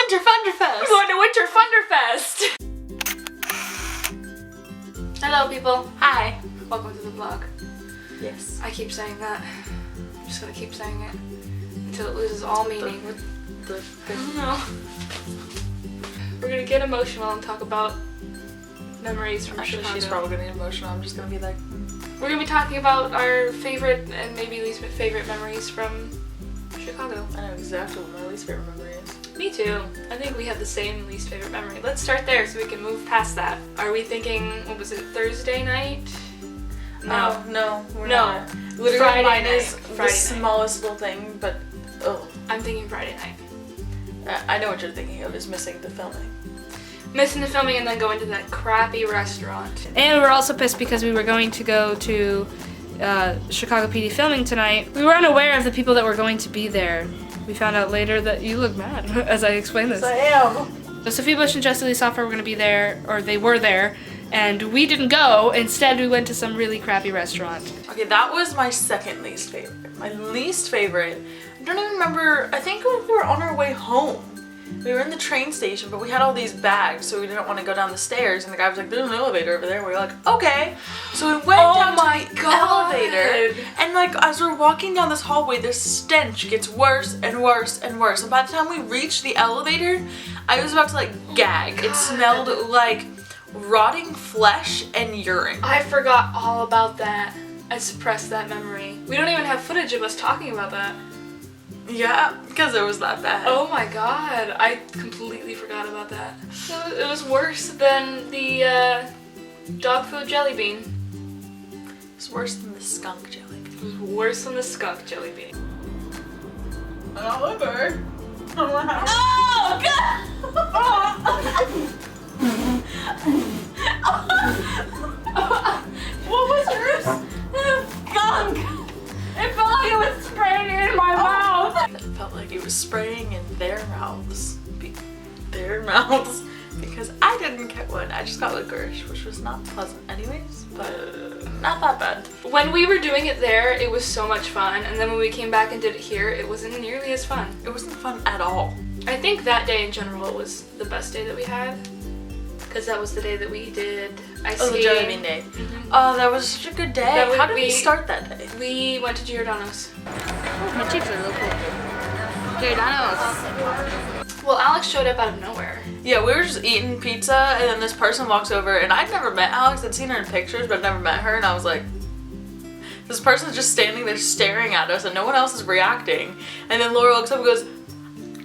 Winter Funderfest! We're going to Winter Funderfest! Hello people. Hi. Welcome to the vlog. Yes. I keep saying that. I'm just gonna keep saying it until it loses all meaning. I don't know. We're gonna get emotional and talk about memories from Chicago. She's probably gonna get emotional. I'm just gonna be like... We're gonna be talking about our favorite and maybe least favorite memories from Chicago. I know exactly what my least favorite memory is. Me too. I think we have the same least favorite memory. Let's start there so we can move past that. Are we thinking, what was it, Thursday night? No, we're not. Literally Friday mine night. is the smallest little thing, but I'm thinking Friday night. I know what you're thinking of, is missing the filming. Missing the filming and then going to that crappy restaurant. And we were also pissed because we were going to go to Chicago PD filming tonight. We were unaware of the people that were going to be there. We found out later that you look mad as I explain this. Yes, I am. So Sophia Bush and Jocelyn and I were going to be there, or they were there, and we didn't go. Instead, we went to some really crappy restaurant. Okay, that was my second least favorite. My least favorite, I don't even remember, I think we were on our way home. We were in the train station, but we had all these bags, so we didn't want to go down the stairs, and the guy was like, there's an elevator over there. We were like, okay. So we went down to the elevator, and like as we're walking down this hallway, this stench gets worse and worse and worse. And by the time we reached the elevator, I was about to like gag. It smelled like rotting flesh and urine. I forgot all about that. I suppressed that memory. We don't even have footage of us talking about that. Yeah, because it was that bad. Oh my god, I completely forgot about that. It was worse than the dog food jelly bean. It was worse than the skunk jelly bean. It was worse than the skunk jelly bean. Oliver. Oh god! What was yours? Skunk! It felt like it was spraying in my mouth! It felt like it was spraying in their mouths. Because I didn't get one. I just got licorice, which was not pleasant anyways, but not that bad. When we were doing it there, it was so much fun, and then when we came back and did it here, it wasn't nearly as fun. It wasn't fun at all. I think that day in general was the best day that we had, because that was the day that we did ice skating. Oh, the jelly bean day. Oh, that was such a good day. How did we start that day? We went to Giordano's. My cheeks are real cool. Giordano's. Well, Alex showed up out of nowhere. Yeah, we were just eating pizza, and then this person walks over, and I'd never met Alex. I'd seen her in pictures, but I'd never met her, and I was like, this person's just standing there staring at us, and no one else is reacting. And then Laura looks up and goes,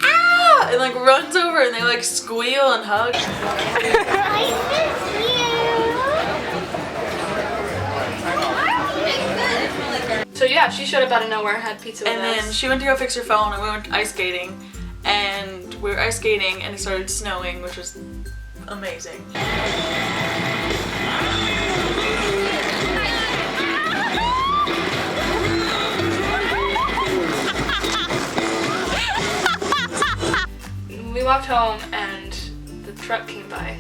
ah! And like runs over, and they like squeal and hug. So yeah, she showed up out of nowhere, had pizza with us. And then she went to go fix her phone, and we went ice skating. And we were ice skating, and it started snowing, which was amazing. We walked home, and the truck came by.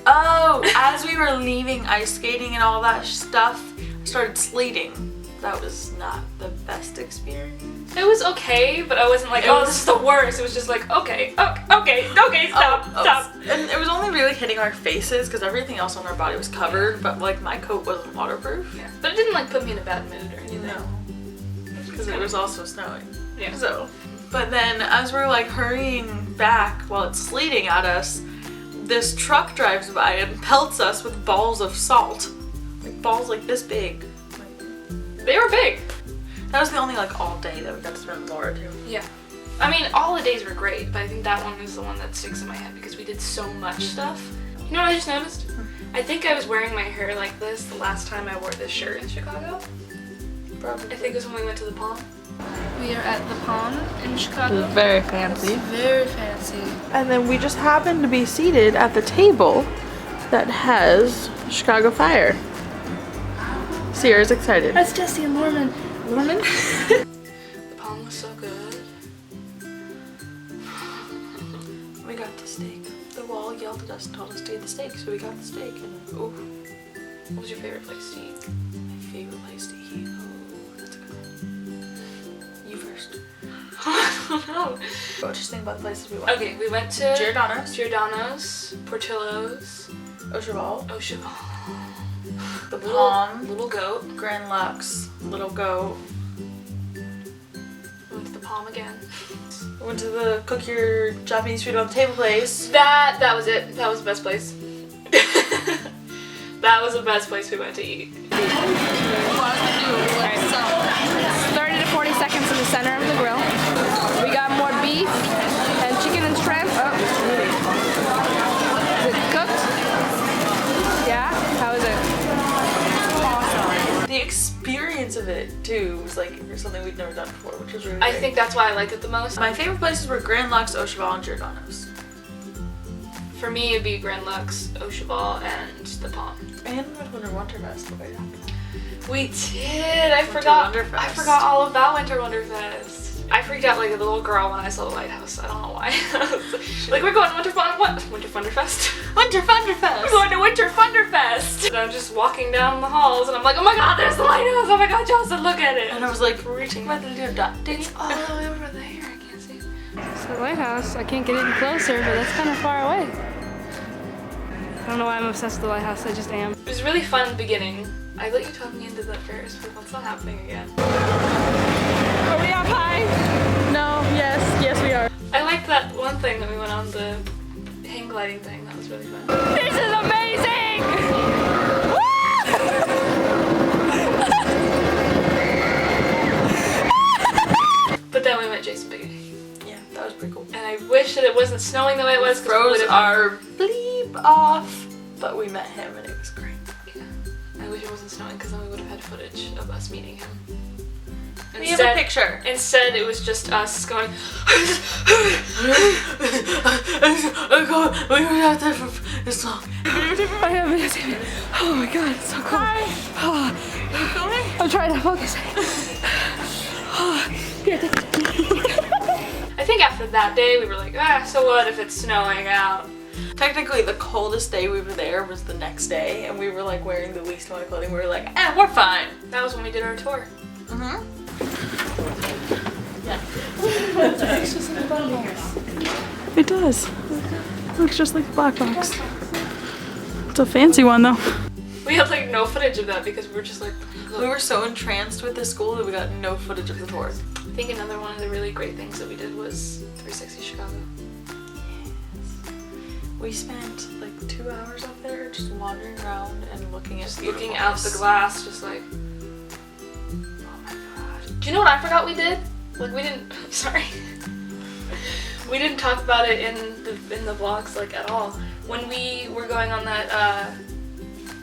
Oh, as we were leaving ice skating and all that stuff, it started sleeting. That was not the best experience. It was okay, but I wasn't like, this is the worst. It was just like, okay, stop. And it was only really hitting our faces because everything else on our body was covered, but like my coat wasn't waterproof. Yeah, but it didn't like put me in a bad mood or anything. No, because it was also snowing. Yeah. So, but then as we're like hurrying back while it's sleeting at us, this truck drives by and pelts us with balls of salt. Like balls like this big. They were big. That was the only like all day that we got to spend with Laura too. Yeah. I mean, all the days were great, but I think that one is the one that sticks in my head because we did so much stuff. You know what I just noticed? I think I was wearing my hair like this the last time I wore this shirt in Chicago. Probably. I think it was when we went to the pond. We are at the pond in Chicago. It's very fancy. It's very fancy. And then we just happened to be seated at the table that has Chicago Fire. Sierra's excited. That's Jesse and Lorman. Lorman? The pond was so good. We got the steak. The wall yelled at us and told us to eat the steak, so we got the steak. And Ooh. What was your favorite place to eat? my favorite place to eat. Oh, that's a good one. You first. don't know. What did you think about the places we went? Okay, we went to Giordano's, Portillo's, Ocheval, the Palm, little goat. Grand Lux, Little Goat. We went to the Palm again. Went to the cook your Japanese food on the table place. That was it. That was the best place. That was the best place we went to eat. Alright, so 30 to 40 seconds in the center of the grill. We got more beef and chicken and shrimp. Oh. Is it cooked? Yeah? How is it? Awesome. The experience of it too was like something we'd never done before, which was really I great. think that's why I liked it the most. My favorite places were Grand Lux, Ocheval, and Giordano's. For me, it'd be Grand Lux, Ocheval, and the Palm. And Winter Wonderfest. We did. I forgot all about Winter Wonderfest. I freaked out like a little girl when I saw the lighthouse. I don't know why. Like, we're going to Winter Wonderfest. Winter Funderfest. We're going to Winter Funderfest. And I'm just walking down the halls and I'm like, oh my god, there's the lighthouse. Oh my god, Jocelyn, look at it. And I was like reaching my little dot. It's all the way over there. I can't see. It's the lighthouse. I can't get any closer, but that's kind of far away. I don't know why I'm obsessed with the lighthouse. I just am. It was really fun in the beginning. I let you talk me into that Ferris wheel. It's not happening again. Are we up high? No, yes we are. I liked that one thing that we went on, the hang gliding thing. That was really fun. This is amazing! But then we went Jason Biggie. Yeah, that was pretty cool. And I wish that it wasn't snowing the way it was. Froze our bleep off, but we met him and it was great. Yeah. I wish it wasn't snowing because then we would have had footage of us meeting him. We have a picture. Instead, it was just us going. Oh god, we were out there for this long. I have videotaped. Oh my god, it's so cool. Oh. I'm trying to focus. I think after that day, we were like, so what if it's snowing out? Technically, the coldest day we were there was the next day, and we were like wearing the least amount of clothing. We were like, we're fine. That was when we did our tour. Mm-hmm. Yeah. It does. It looks just like the black box. It's a fancy one though. We had like no footage of that because we were just like. We were so entranced with the school that we got no footage of the tour. I think another one of the really great things that we did was 360 Chicago. We spent like 2 hours up there just wandering around and looking at Looking out the glass, just like, oh my god. Do you know what I forgot we did? Like we didn't. Sorry. We didn't talk about it in the vlogs like at all. When we were going on that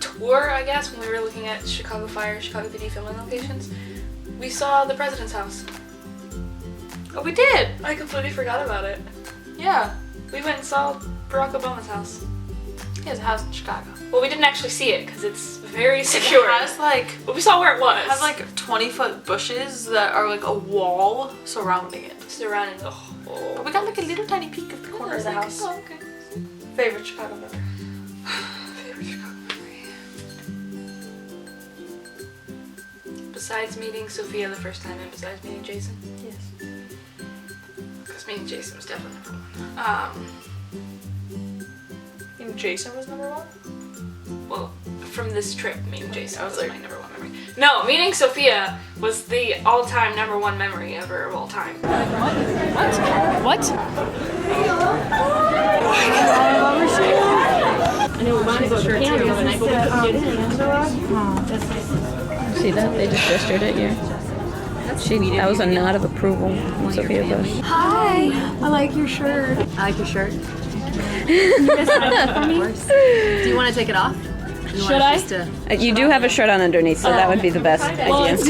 tour, I guess, when we were looking at Chicago Fire, Chicago PD filming locations, we saw the president's house. Oh, we did. I completely forgot about it. Yeah. We went and saw Barack Obama's house. He has a house in Chicago. Well, we didn't actually see it because it's very secure. It has like. But we saw where it was. It has like 20-foot bushes that are like a wall surrounding it. Surrounding the whole. But we got like a little tiny peek of the corner of the house. Oh, okay. Favorite Chicago memory. Favorite Chicago memory. Besides meeting Sophia the first time and besides meeting Jason? Yes. Because meeting Jason was definitely number one. You know Jason was number one? Well, from this trip, meeting Jason I was was my number one memory. No, meeting Sophia was the all-time number one memory ever of all time. What? See that? They just gestured at you. That was a nod of approval on Sophia Bush. Hi, I like your shirt. I like your shirt. You guys have it for me? Do you want to take it off? Should I? You do have a shirt on underneath, so that would be the best Well, idea. it's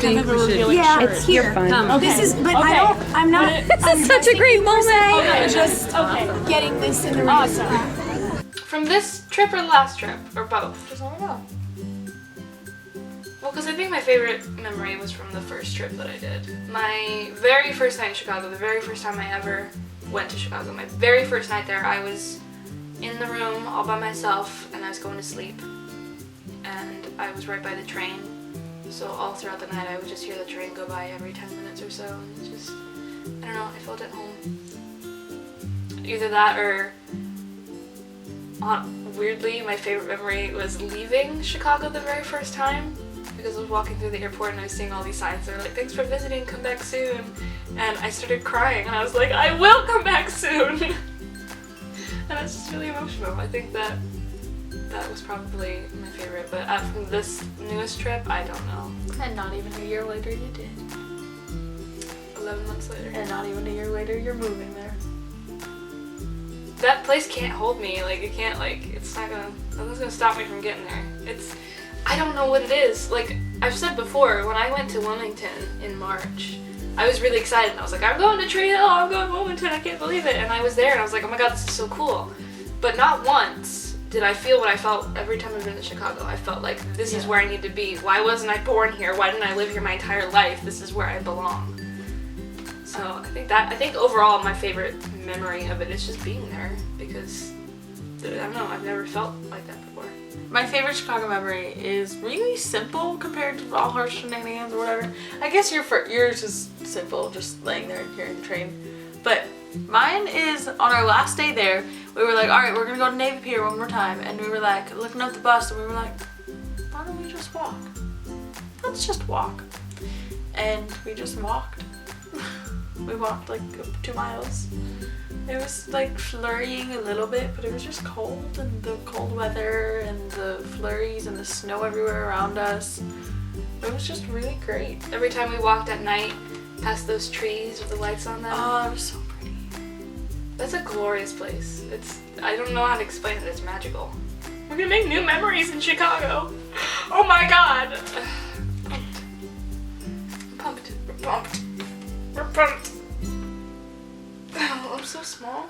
kind of a revealing Yeah, shirt. it's here. You're fine. Come. This is, but I don't, I'm not. This is such a great moment. I'm just getting this in the room. Awesome. From this trip or the last trip? Or both? Just let me know. Well, because I think my favorite memory was from the first trip that I did. My very first night in Chicago, the very first time I ever went to Chicago, my very first night there, I was in the room all by myself and I was going to sleep. And I was right by the train. So all throughout the night I would just hear the train go by every 10 minutes or so. And I don't know, I felt at home. Either that or, weirdly, my favorite memory was leaving Chicago the very first time, because I was walking through the airport and I was seeing all these signs that were like, thanks for visiting, come back soon. And I started crying and I was like, I will come back soon. And it's just really emotional. I think that was probably my favorite, but from this newest trip, I don't know. And not even a year later you did. 11 months later. And not even a year later you're moving there. That place can't hold me, like it can't, like, it's not gonna, nothing's gonna stop me from getting there. I don't know what it is. Like I've said before, when I went to Wilmington in March, I was really excited. I was like, I'm going to Tree Hill, I'm going to Wilmington, I can't believe it. And I was there and I was like, oh my god, this is so cool. But not once did I feel what I felt every time I've been to Chicago. I felt like, this is where I need to be. Why wasn't I born here? Why didn't I live here my entire life? This is where I belong. So I think overall my favorite memory of it is just being there, because I don't know, I've never felt like that before. My favorite Chicago memory is really simple compared to all her shenanigans or whatever. I guess yours is simple, just laying there hearing the train. But mine is on our last day there, we were like, alright, we're gonna go to Navy Pier one more time. And we were like, looking at the bus and we were like, why don't we just walk? Let's just walk. And we just walked. We walked like 2 miles. It was like flurrying a little bit, but it was just cold, and the cold weather and the flurries and the snow everywhere around us. It was just really great. Every time we walked at night past those trees with the lights on them. Oh, it was so pretty. That's a glorious place. I don't know how to explain it, it's magical. We're gonna make new memories in Chicago. Oh my god. Pumped. We're pumped. Oh, I'm so small.